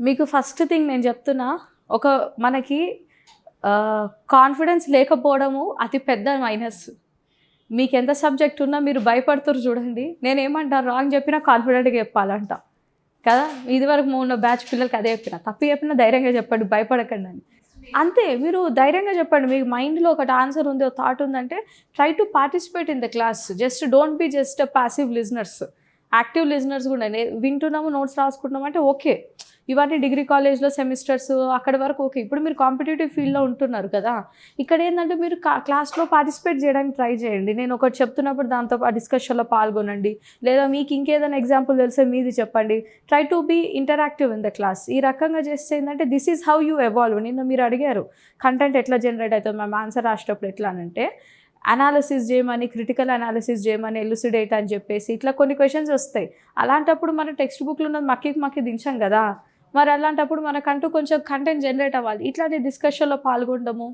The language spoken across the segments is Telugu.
మీకు ఫస్ట్ థింగ్ నేను చెప్తున్నా, ఒక మనకి కాన్ఫిడెన్స్ లేకపోవడము అతి పెద్ద మైనస్. మీకు ఎంత సబ్జెక్ట్ ఉన్నా మీరు భయపడుతురు చూడండి. నేనేమంటాను, రాంగ్ చెప్పినా కాన్ఫిడెంట్గా చెప్పాలంట కదా. ఇదివరకు ఉన్న బ్యాచ్ పిల్లలకి అదే చెప్పిన, తప్పు చెప్పినా ధైర్యంగా చెప్పండి, భయపడకండి అని. అంతే, మీరు ధైర్యంగా చెప్పండి. మీకు మైండ్లో ఒకటి ఆన్సర్ ఉంది, ఒక థాట్ ఉందంటే try to participate in the class. Just don't be just passive listeners, active listeners కూడా. వింటున్నాము, నోట్స్ రాసుకుంటున్నాము అంటే ఓకే, ఇవన్నీ డిగ్రీ కాలేజ్లో సెమిస్టర్స్ అక్కడి వరకు ఓకే. ఇప్పుడు మీరు కాంపిటేటివ్ ఫీల్డ్లో ఉంటున్నారు కదా, ఇక్కడ ఏంటంటే మీరు క్లాస్లో పార్టిసిపేట్ చేయడానికి ట్రై చేయండి. నేను ఒకటి చెప్తున్నప్పుడు దాంతో డిస్కషన్లో పాల్గొనండి, లేదా మీకు ఇంకేదైనా ఎగ్జాంపుల్ తెలిసే మీది చెప్పండి. Try to be interactive in the class. ఈ రకంగా చేస్తే ఏంటంటే this is how you evolve. నిన్న మీరు అడిగారు కంటెంట్ ఎట్లా జనరేట్ అవుతుంది మ్యామ్ ఆన్సర్ రాసేటప్పుడు ఎట్లా అంటే, అనాలిసిస్ చేయమని, క్రిటికల్ అనాలిసిస్ చేయమని, ఎలుసిడేట్ అని చెప్పేసి ఇట్లా కొన్ని క్వశ్చన్స్ వస్తాయి. అలాంటప్పుడు మనం టెక్స్ట్ బుక్లో ఉన్నది మక్కి దించాం కదా, మరి అలాంటప్పుడు మనకంటూ కొంచెం కంటెంట్ జనరేట్ అవ్వాలి. ఇట్లాంటి డిస్కషన్లో పాల్గొనడము,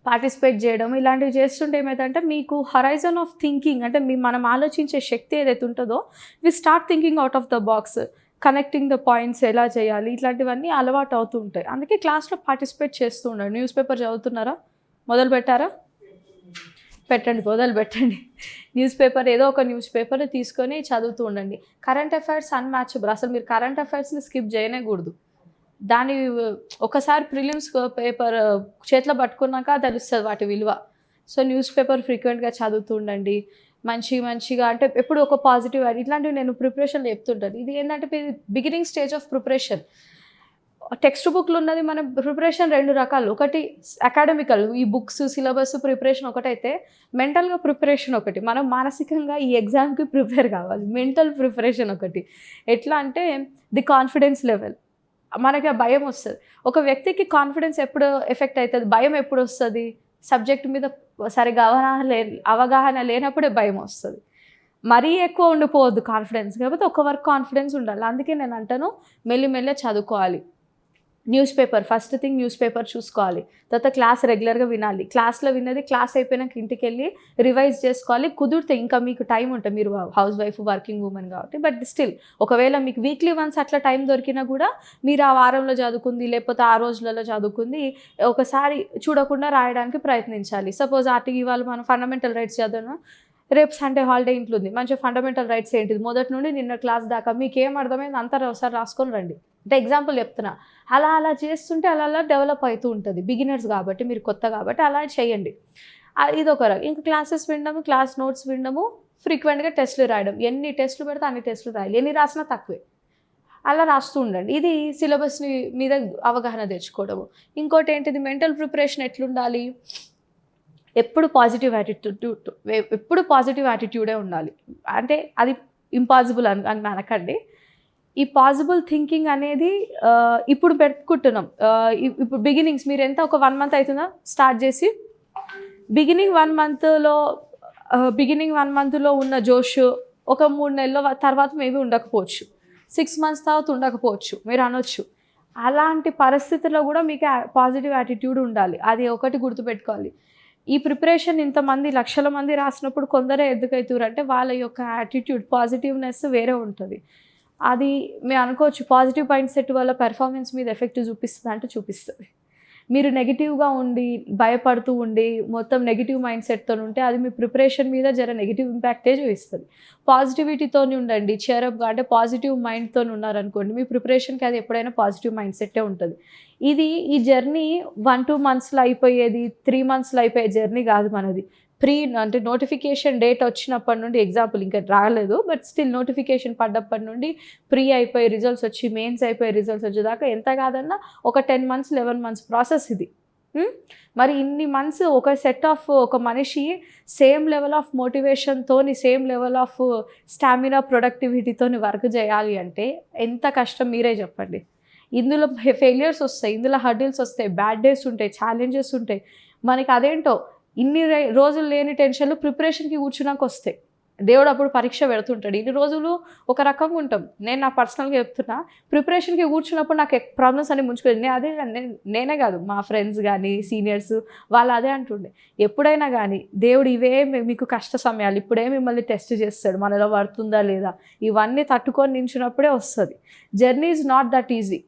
పార్టిసిపేట్ చేయడం, ఇలాంటివి చేస్తుంటే ఏమైందంటే మీకు హరైజన్ ఆఫ్ థింకింగ్, అంటే మనం ఆలోచించే శక్తి ఏదైతే ఉంటుందో we start thinking out of the box, connecting the points ఎలా చేయాలి, ఇట్లాంటివన్నీ అలవాటు అవుతూ ఉంటాయి. అందుకే క్లాస్లో పార్టిసిపేట్ చేస్తూ ఉండండి. న్యూస్ పేపర్ చదువుతున్నారా? మొదలు పెట్టారా? మొదలు పెట్టండి. న్యూస్ పేపర్, ఏదో ఒక న్యూస్ పేపర్ తీసుకొని చదువుతూ ఉండండి. Current affairs unmatchable. అసలు మీరు కరెంట్ అఫైర్స్ని స్కిప్ చేయనేకూడదు. దాని ఒకసారి ప్రిలిమ్స్ పేపర్ చేతిలో పట్టుకున్నాక తెలుస్తుంది వాటి విలువ. సో న్యూస్ పేపర్ ఫ్రీక్వెంట్గా చదువుతూ ఉండండి. మంచిగా అంటే ఎప్పుడు ఒక పాజిటివ్ ఇట్లాంటివి నేను ప్రిపరేషన్లో చెప్తుంటాను. ఇది ఏంటంటే beginning stage of preparation. Text బుక్లు ఉన్నది మన ప్రిపరేషన్ రెండు రకాలు. ఒకటి అకాడమికల్, ఈ బుక్స్ సిలబస్ ప్రిపరేషన్ ఒకటైతే, మెంటల్గా ప్రిపరేషన్ ఒకటి. మనం మానసికంగా ఈ ఎగ్జామ్కి ప్రిపేర్ కావాలి. మెంటల్ ప్రిపరేషన్ ఒకటి. ఎట్లా అంటే ది కాన్ఫిడెన్స్ లెవెల్. మనకి ఆ భయం వస్తుంది. ఒక వ్యక్తికి కాన్ఫిడెన్స్ ఎప్పుడు ఎఫెక్ట్ అవుతుంది, భయం ఎప్పుడు వస్తుంది? సబ్జెక్ట్ మీద సరిగా అవగాహన లేనప్పుడే భయం వస్తుంది. మరీ ఎక్కువ ఉండిపోవద్దు కాన్ఫిడెన్స్, కాకపోతే ఒక వర్క్ కాన్ఫిడెన్స్ ఉండాలి. అందుకే నేను అంటాను మెల్లిమెల్లే చదువుకోవాలి. News paper, first thing news paper చూసుకోవాలి. తర్వాత క్లాస్ రెగ్యులర్గా వినాలి. క్లాస్లో విన్నది క్లాస్ అయిపోయినాక ఇంటికి వెళ్ళి రివైజ్ చేసుకోవాలి. కుదిరితే ఇంకా మీకు టైం ఉంటుంది, మీరు హౌస్ వైఫ్, వర్కింగ్ ఉమెన్ కాబట్టి. బట్ స్టిల్ ఒకవేళ మీకు వీక్లీ వన్స్ అట్లా టైం దొరికినా కూడా మీరు ఆ వారంలో చదువుకుంది లేకపోతే ఆ రోజులలో చదువుకుంది ఒకసారి చూడకుండా రాయడానికి ప్రయత్నించాలి. సపోజ్ ఆర్టికి ఇవాళ మనం ఫండమెంటల్ రైట్స్ చదివినా, రేపు సండే హాలిడే ఇంట్లో ఉంది, మంచిగా ఫండమెంటల్ రైట్స్ ఏంటిది మొదటి నుండి నిన్న క్లాస్ దాకా మీకు ఏం అర్థమైంది అంతా ఒకసారి రాసుకొని రండి. అంటే ఎగ్జాంపుల్ చెప్తున్నా. అలా చేస్తుంటే అలా డెవలప్ అవుతూ ఉంటుంది. బిగినర్స్ కాబట్టి, మీరు కొత్త కాబట్టి అలా చేయండి. ఇది ఒక రకం. ఇంకా క్లాసెస్ వినడము, క్లాస్ నోట్స్ వినడము, ఫ్రీక్వెంట్గా టెస్టులు రాయడం. ఎన్ని టెస్టులు పెడితే అన్ని టెస్టులు రాయాలి. ఎన్ని రాసినా తక్కువే. అలా రాస్తూ ఉండండి. ఇది సిలబస్ని మీద అవగాహన తెచ్చుకోవడము. ఇంకోటి ఏంటిది, మెంటల్ ప్రిపరేషన్ ఎట్లుండాలి? ఎప్పుడు పాజిటివ్ యాటిట్యూడే ఉండాలి. అంటే అది ఇంపాసిబుల్ అని అనకండి. ఈ పాసిబుల్ థింకింగ్ అనేది ఇప్పుడు పెట్టుకుంటున్నాం. ఇప్పుడు బిగినింగ్స్ మీరు ఎంత ఒక 1 month అవుతుందా స్టార్ట్ చేసి? బిగినింగ్ 1 monthలో ఉన్న జోష్ ఒక 3 నెలల తర్వాత మేబీ ఉండకపోవచ్చు, 6 months తర్వాత ఉండకపోవచ్చు, మీరు అనొచ్చు. అలాంటి పరిస్థితుల్లో కూడా మీకు పాజిటివ్ యాటిట్యూడ్ ఉండాలి. అది ఒకటి గుర్తుపెట్టుకోవాలి. ఈ ప్రిపరేషన్ ఇంతమంది లక్షల మంది రాసినప్పుడు కొందరే ఎందుకవుతారు అంటే వాళ్ళ యొక్క యాటిట్యూడ్, పాజిటివ్నెస్ వేరే ఉంటుంది. అది మీరు అనుకోవచ్చు పాజిటివ్ మైండ్ సెట్ వల్ల పెర్ఫార్మెన్స్ మీద ఎఫెక్ట్ చూపిస్తుంది అంటే చూపిస్తుంది. మీరు నెగిటివ్గా ఉండి భయపడుతూ ఉండి మొత్తం నెగిటివ్ మైండ్ సెట్తో ఉంటే అది మీ ప్రిపరేషన్ మీద నెగిటివ్ ఇంపాక్టే చూపిస్తుంది. పాజిటివిటీతో ఉండండి, చేరప్గా అంటే పాజిటివ్ మైండ్తో ఉన్నారనుకోండి, మీ ప్రిపరేషన్కి అది ఎప్పుడైనా పాజిటివ్ మైండ్ సెట్టే ఉంటుంది. ఈ జర్నీ 1-2 monthsలో అయిపోయేది, 3 monthsలో అయిపోయే జర్నీ కాదు మనది. అంటే నోటిఫికేషన్ డేట్ వచ్చినప్పటి నుండి, ఎగ్జాంపుల్ ఇంకా రాలేదు బట్ స్టిల్ నోటిఫికేషన్ పడ్డప్పటి నుండి అయిపోయి రిజల్ట్స్ వచ్చి, మెయిన్స్ అయిపోయి రిజల్ట్స్ వచ్చేదాకా ఎంత కాదన్నా ఒక 10 months 11 months ప్రాసెస్ ఇది. మరి ఇన్ని మంత్స్ ఒక మనిషి సేమ్ లెవెల్ ఆఫ్ మోటివేషన్తోని, సేమ్ లెవెల్ ఆఫ్ స్టామినా, ప్రొడక్టివిటీతోని వర్క్ చేయాలి అంటే ఎంత కష్టం మీరే చెప్పండి. ఇందులో ఫెయిలియర్స్ వస్తాయి, ఇందులో హర్డిల్స్ వస్తాయి, బ్యాడ్ డేస్ ఉంటాయి, ఛాలెంజెస్ ఉంటాయి. మనకి అదేంటో ఇన్ని రోజులు లేని టెన్షన్లు ప్రిపరేషన్కి కూర్చున్నాక వస్తాయి. దేవుడు అప్పుడు పరీక్ష పెడుతుంటాడు. ఇన్ని రోజులు ఒక రకంగా ఉంటాం. నేను నా పర్సనల్గా చెప్తున్నా, ప్రిపరేషన్కి కూర్చున్నప్పుడు నాకు ప్రాబ్లమ్స్ అన్ని ముంచుకోలేదు. నేనే కాదు, మా ఫ్రెండ్స్ కానీ సీనియర్స్ వాళ్ళు అదే అంటుండే, ఎప్పుడైనా కానీ దేవుడు ఇవే మీకు కష్ట సమయాలు, ఇప్పుడే మిమ్మల్ని టెస్ట్ చేస్తాడు, మనలో పడుతుందా లేదా, ఇవన్నీ తట్టుకొని నించున్నప్పుడే వస్తుంది. Journey is not that easy,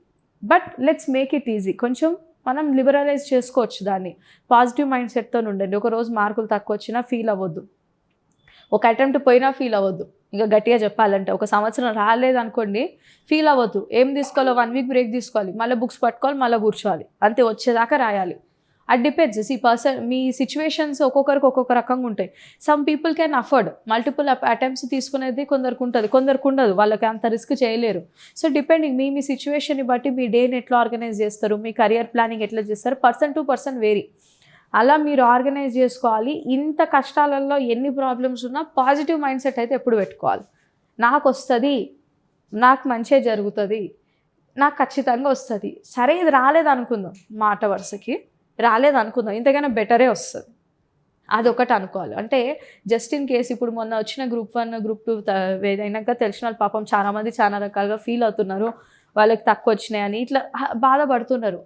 but let's make it easy. కొంచెం మనం లిబరలైజ్ చేసుకోవచ్చు దాన్ని. పాజిటివ్ మైండ్ సెట్తో ఉండండి. ఒకరోజు మార్కులు తక్కువ వచ్చినా ఫీల్ అవ్వద్దు, ఒక అటెంప్ట్ పోయినా ఫీల్ అవ్వద్దు. ఇంకా గట్టిగా చెప్పాలంటే ఒక సంవత్సరం రాలేదనుకోండి, ఫీల్ అవ్వద్దు. ఏం తీసుకోవాలో 1 వీక్ బ్రేక్ తీసుకోవాలి, మళ్ళీ బుక్స్ పట్టుకోవాలి, మళ్ళీ కూర్చోవాలి, అంతే, వచ్చేదాకా రాయాలి. అది డిపెండ్స్. మీ సిచ్యువేషన్స్ ఒక్కొక్కరికి ఒక్కొక్క రకంగా ఉంటాయి. Some people can afford multiple attempts తీసుకునేది కొందరికి ఉంటుంది, కొందరికి ఉండదు, వాళ్ళకి అంత రిస్క్ చేయలేరు. సో డిపెండింగ్ మీ సిచ్యువేషన్ని బట్టి మీ డేని ఎట్లా ఆర్గనైజ్ చేస్తారు, మీ కెరియర్ ప్లానింగ్ ఎట్లా చేస్తారు, పర్సన్ టు పర్సన్ వేరీ. అలా మీరు ఆర్గనైజ్ చేసుకోవాలి. ఇంత కష్టాలలో ఎన్ని ప్రాబ్లమ్స్ ఉన్నా పాజిటివ్ మైండ్ సెట్ అయితే ఎప్పుడు పెట్టుకోవాలి. నాకు వస్తుంది, నాకు మంచిగా జరుగుతుంది, నాకు ఖచ్చితంగా వస్తుంది. సరే ఇది రాలేదు అనుకుందాం, మాట వరుసకి రాలేదు అనుకుందాం, ఇంతకైనా బెటరే వస్తుంది, అదొకటి అనుకోవాలి. అంటే జస్ట్ ఇన్ కేసు ఇప్పుడు మొన్న వచ్చిన గ్రూప్ 1 గ్రూప్ 2 ఏదైనాక తెలిసిన వాళ్ళు పాపం చాలామంది చాలా రకాలుగా ఫీల్ అవుతున్నారు, వాళ్ళకి తక్కువ వచ్చినాయని ఇట్లా బాధపడుతున్నారు.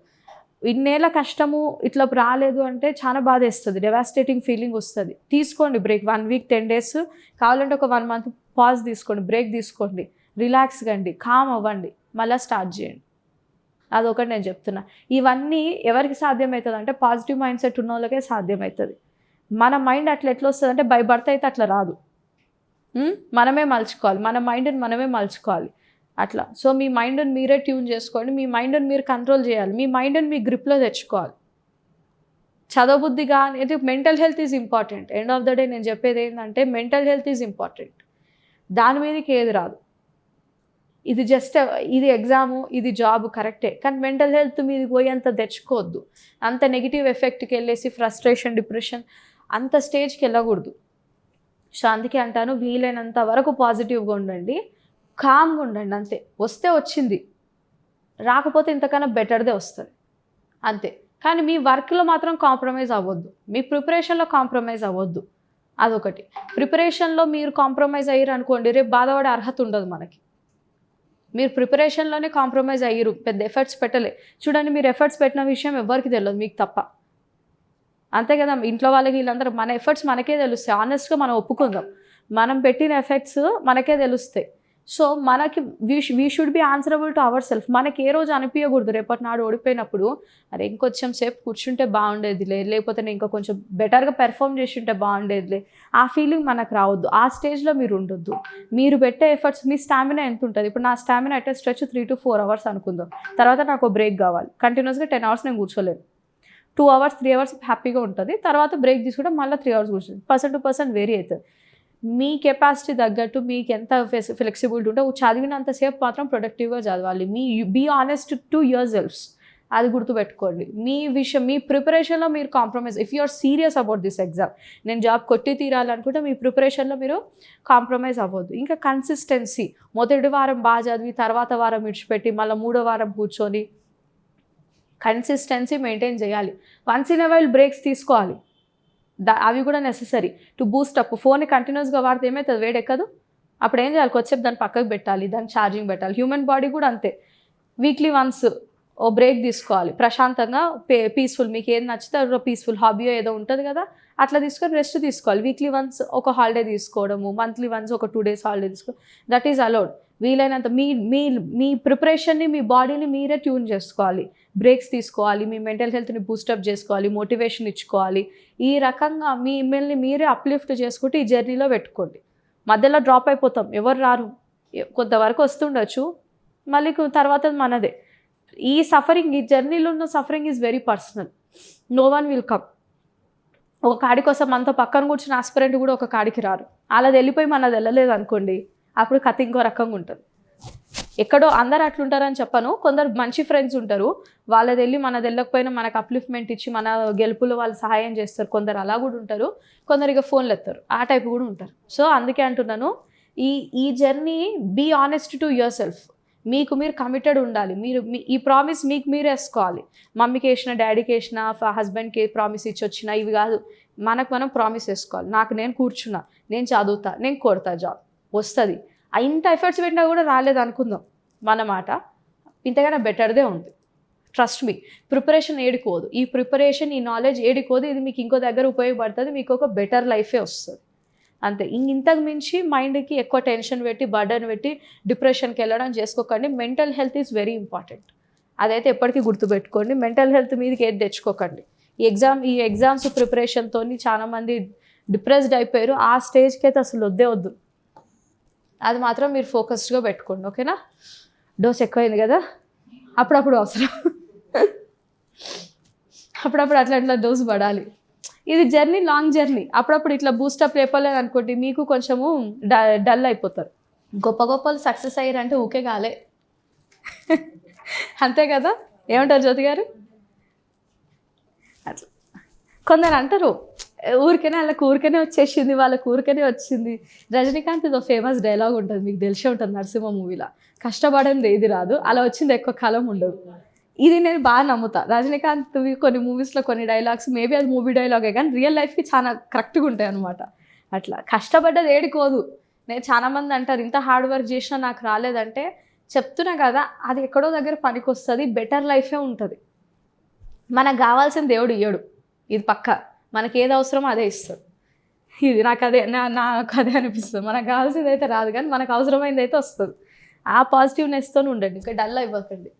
ఇన్నేళ్ళ కష్టము ఇట్లా రాలేదు అంటే చాలా బాధ వేస్తుంది, డెవాస్టేటింగ్ ఫీలింగ్ వస్తుంది. తీసుకోండి బ్రేక్, 1 వీక్ 10 డేస్ కావాలంటే ఒక 1 మంత్ పాజ్ తీసుకోండి, బ్రేక్ తీసుకోండి, రిలాక్స్ కండి, కామ్ అవ్వండి, మళ్ళీ స్టార్ట్ చేయండి. అదొకటి నేను చెప్తున్నా. ఇవన్నీ ఎవరికి సాధ్యమవుతుంది అంటే పాజిటివ్ మైండ్ సెట్ ఉన్న వాళ్ళకే సాధ్యమవుతుంది. మన మైండ్ అట్లా ఎట్లా వస్తుంది అంటే బై బర్త్ అయితే అట్లా రాదు, మనమే మలుచుకోవాలి, మన మైండ్ని మనమే మలుచుకోవాలి అట్లా. సో మీ మైండ్ని మీరే ట్యూన్ చేసుకోండి, మీ మైండ్ని మీరు కంట్రోల్ చేయాలి, మీ మైండ్ని మీ గ్రిప్లో తెచ్చుకోవాలి. చదవబుద్ధి కానీ mental health is important. End of the day నేను చెప్పేది ఏంటంటే మెంటల్ హెల్త్ ఈజ్ ఇంపార్టెంట్. దాని మీదకి ఏది రాదు. ఇది జస్ట్ ఇది ఎగ్జాము, ఇది జాబ్ కరెక్టే, కానీ మెంటల్ హెల్త్ మీదకి పోయి అంత తెచ్చుకోవద్దు. అంత నెగిటివ్ ఎఫెక్ట్కి వెళ్ళేసి ఫ్రస్ట్రేషన్, డిప్రెషన్ అంత స్టేజ్కి వెళ్ళకూడదు. సో అందుకే అంటాను, వీలైనంత వరకు పాజిటివ్గా ఉండండి, కామ్గా ఉండండి, అంతే. వస్తే వచ్చింది, రాకపోతే ఇంతకన్నా బెటర్దే వస్తుంది, అంతే. కానీ మీ వర్క్లో మాత్రం కాంప్రమైజ్ అవ్వద్దు, మీ ప్రిపరేషన్లో కాంప్రమైజ్ అవ్వద్దు. అదొకటి. ప్రిపరేషన్లో మీరు కాంప్రమైజ్ అయ్యారు అనుకోండి, రేపు బాధపడే అర్హత ఉండదు మనకి. మీరు ప్రిపరేషన్లోనే కాంప్రమైజ్ అయ్యారు, పెద్ద ఎఫర్ట్స్ పెట్టలే. చూడండి, మీరు ఎఫర్ట్స్ పెట్టిన విషయం ఎవరికి తెలియదు, మీకు తప్ప, అంతే కదా. ఇంట్లో వాళ్ళకి వీళ్ళందరూ మన ఎఫర్ట్స్ మనకే తెలుస్తాయి. ఆనెస్ట్గా మనం ఒప్పుకుందాం, మనం పెట్టిన ఎఫెక్ట్స్ మనకే తెలుస్తాయి. సో మనకి we should be answerable to our self. మనకి ఏ రోజు అనిపించకూడదు రేపటి నాడు ఓడిపోయినప్పుడు, అరే ఇంకొంచెం సేపు కూర్చుంటే బాగుండేదిలే, లేకపోతే నేను ఇంకా కొంచెం బెటర్గా పెర్ఫామ్ చేసి ఉంటే బాగుండేదిలే, ఆ ఫీలింగ్ మనకు రావద్దు. ఆ స్టేజ్లో మీరు ఉండొద్దు. మీరు పెట్టే ఎఫర్ట్స్, మీ స్టామినా ఎంత ఉంటుంది. ఇప్పుడు నా స్టామినా అట్టే స్ట్రెచ్ 3 to 4 hours అనుకుందాం, తర్వాత నాకు బ్రేక్ కావాలి. కంటిన్యూస్గా 10 hours నేను కూర్చోలేను. 2 hours 3 hours హ్యాపీగా ఉంటుంది, తర్వాత బ్రేక్ తీసుకుంటే మళ్ళీ 3 hours కూర్చొని, పర్సన్ టు పర్సన్ వేరీ అవుతుంది. మీ కెపాసిటీ తగ్గట్టు మీకు ఎంత ఫ్లెక్సిబిలిటీ ఉంటే చదివినంతసేపు మాత్రం ప్రొడక్టివ్గా చదవాలి. Be honest to yourselves, అది గుర్తుపెట్టుకోండి. మీ ప్రిపరేషన్లో మీరు compromise, if you are serious about this exam, నేను జాబ్ కొట్టి తీరాలనుకుంటే మీ ప్రిపరేషన్లో మీరు కాంప్రమైజ్ అవ్వద్దు. ఇంకా కన్సిస్టెన్సీ, మొదటి వారం బాగా చదివి తర్వాత వారం విడిచిపెట్టి మళ్ళీ 3వ వారం కూర్చొని కన్సిస్టెన్సీ మెయింటైన్ చేయాలి. Once in a while breaks తీసుకోవాలి, అవి కూడా నెససరీ టు బూస్ట్ అప్. ఫోన్ని కంటిన్యూస్గా వాడితే ఏమవుతుంది, వేడెక్కదు. అప్పుడు ఏం చేయాలి, కొద్దిసేపు దాన్ని పక్కకు పెట్టాలి, దాన్ని ఛార్జింగ్ పెట్టాలి. హ్యూమన్ బాడీ కూడా అంతే, వీక్లీ వన్స్ ఓ బ్రేక్ తీసుకోవాలి, ప్రశాంతంగా పీస్ఫుల్. మీకు ఏది నచ్చితే పీస్ఫుల్ హాబీయో ఏదో ఉంటుంది కదా, అట్లా తీసుకొని రెస్ట్ తీసుకోవాలి. వీక్లీ వన్స్ ఒక హాలిడే తీసుకోవడము, మంత్లీ వన్స్ ఒక 2 days హాలిడే తీసుకో, దట్ ఈజ్ అలౌడ్. వీలైనంత మీ ప్రిపరేషన్ని, మీ బాడీని మీరే ట్యూన్ చేసుకోవాలి, బ్రేక్స్ తీసుకోవాలి, మీ మెంటల్ హెల్త్ని బూస్టప్ చేసుకోవాలి, మోటివేషన్ ఇచ్చుకోవాలి. ఈ రకంగా మిమ్మల్ని మీరే అప్లిఫ్ట్ చేసుకుంటే ఈ జర్నీలో పెట్టుకోండి. మధ్యలో డ్రాప్ అయిపోతాం, ఎవరు రారు, కొంతవరకు వస్తుండొచ్చు, మళ్ళీ తర్వాత మనదే. ఈ జర్నీలో ఉన్న suffering is very personal, no one will come. ఒక కాడి కోసం మనతో పక్కన కూర్చున్న ఆస్పిరెంట్ కూడా ఒక కాడికి రారు. అలాది వెళ్ళిపోయి మనది వెళ్ళలేదు అనుకోండి, అప్పుడు కథ ఇంకో రకంగా ఉంటుంది. ఎక్కడో అందరు అట్లుంటారని చెప్పను, కొందరు మంచి ఫ్రెండ్స్ ఉంటారు, వాళ్ళది వెళ్ళి మనది వెళ్ళకపోయినా మనకు అప్లిఫ్ట్మెంట్ ఇచ్చి మన గెలుపులో వాళ్ళు సహాయం చేస్తారు. కొందరు అలా కూడా ఉంటారు, కొందరు ఇక ఫోన్లు ఎత్తారు, ఆ టైప్ కూడా ఉంటారు. సో అందుకే అంటున్నాను, ఈ journey be honest to yourself. మీకు మీరు కమిటెడ్ ఉండాలి. మీరు ఈ ప్రామిస్ మీకు మీరు వేసుకోవాలి. మమ్మీకి వేసిన, డాడీకి వేసిన, హస్బెండ్కి ప్రామిస్ ఇచ్చి వచ్చిన ఇవి కాదు. మనకు మనం ప్రామిస్ వేసుకోవాలి. నేను కూర్చున్నా, నేను చదువుతా, నేను కొడతా జాబ్, వస్తుంది. ఇంత ఎఫర్ట్స్ పెట్టినా కూడా రాలేదు అనుకుందాం, మన మాట ఇంతకన్నా బెటర్దే ఉంది. ట్రస్ట్ మీ, ప్రిపరేషన్ ఏడిపోదు. ఈ ప్రిపరేషన్, ఈ నాలెడ్జ్ ఏడిపోదు. ఇది మీకు ఇంకో దగ్గర ఉపయోగపడుతుంది. మీకు ఒక బెటర్ లైఫే వస్తుంది అంతే. ఇంతకు మించి మైండ్కి ఎక్కువ టెన్షన్ పెట్టి, బర్డన్ పెట్టి డిప్రెషన్కి వెళ్ళడం చేసుకోకండి. Mental health is very important. అదైతే ఎప్పటికీ గుర్తుపెట్టుకోండి. మెంటల్ హెల్త్ మీదకి ఏది తెచ్చుకోకండి. ఈ ఎగ్జామ్స్ ప్రిపరేషన్తో చాలామంది డిప్రెస్డ్ అయిపోయారు. ఆ స్టేజ్కి అయితే అసలు వద్దు. అది మాత్రం మీరు ఫోకస్డ్గా పెట్టుకోండి, ఓకేనా? డోస్ ఎక్కువైంది కదా, అప్పుడప్పుడు అవసరం. అప్పుడప్పుడు అట్లా డోస్ పడాలి. ఇది జర్నీ, లాంగ్ జర్నీ. అప్పుడప్పుడు ఇట్లా బూస్టప్ లేపలేదు అనుకోండి, మీకు కొంచెము డల్ అయిపోతారు. గొప్పలు సక్సెస్ అయ్యారంటే ఊకే కాలే, అంతే కదా? ఏమంటారు జ్యోతి గారు? అట్లా కొందరు అంటారు, వాళ్ళకి ఊరికనే వచ్చేసింది, వాళ్ళకి ఊరికనే వచ్చింది. రజనీకాంత్ ఇది ఫేమస్ డైలాగ్ ఉంటుంది, మీకు తెలిసే ఉంటుంది, నరసింహ మూవీలో, కష్టపడింది ఏది రాదు, అలా వచ్చింది ఎక్కువ కాలం ఉండదు. ఇది నేను బాగా నమ్ముతా. రజనీకాంత్ కొన్ని మూవీస్లో కొన్ని డైలాగ్స్ మేబీ అది మూవీ డైలాగే కానీ రియల్ లైఫ్కి చాలా కరెక్ట్గా ఉంటాయి అనమాట. అట్లా కష్టపడ్డది ఏడుకోదు. నేను చాలామంది అంటారు ఇంత హార్డ్ వర్క్ చేసినా నాకు రాలేదంటే, చెప్తున్నా కదా, అది ఎక్కడో దగ్గర పనికి వస్తుంది. బెటర్ లైఫే ఉంటుంది. మనకు కావాల్సిన దేవుడు ఇయ్యడు, ఇది పక్క. మనకి ఏది అవసరమో అదే ఇస్తాడు. ఇది నాకు అదే అనిపిస్తుంది. మనకు కావాల్సింది అయితే రాదు కానీ మనకు అవసరమైంది అయితే వస్తుంది. ఆ పాజిటివ్నెస్తో ఉండండి, ఇంకా డల్ అయిపోకండి.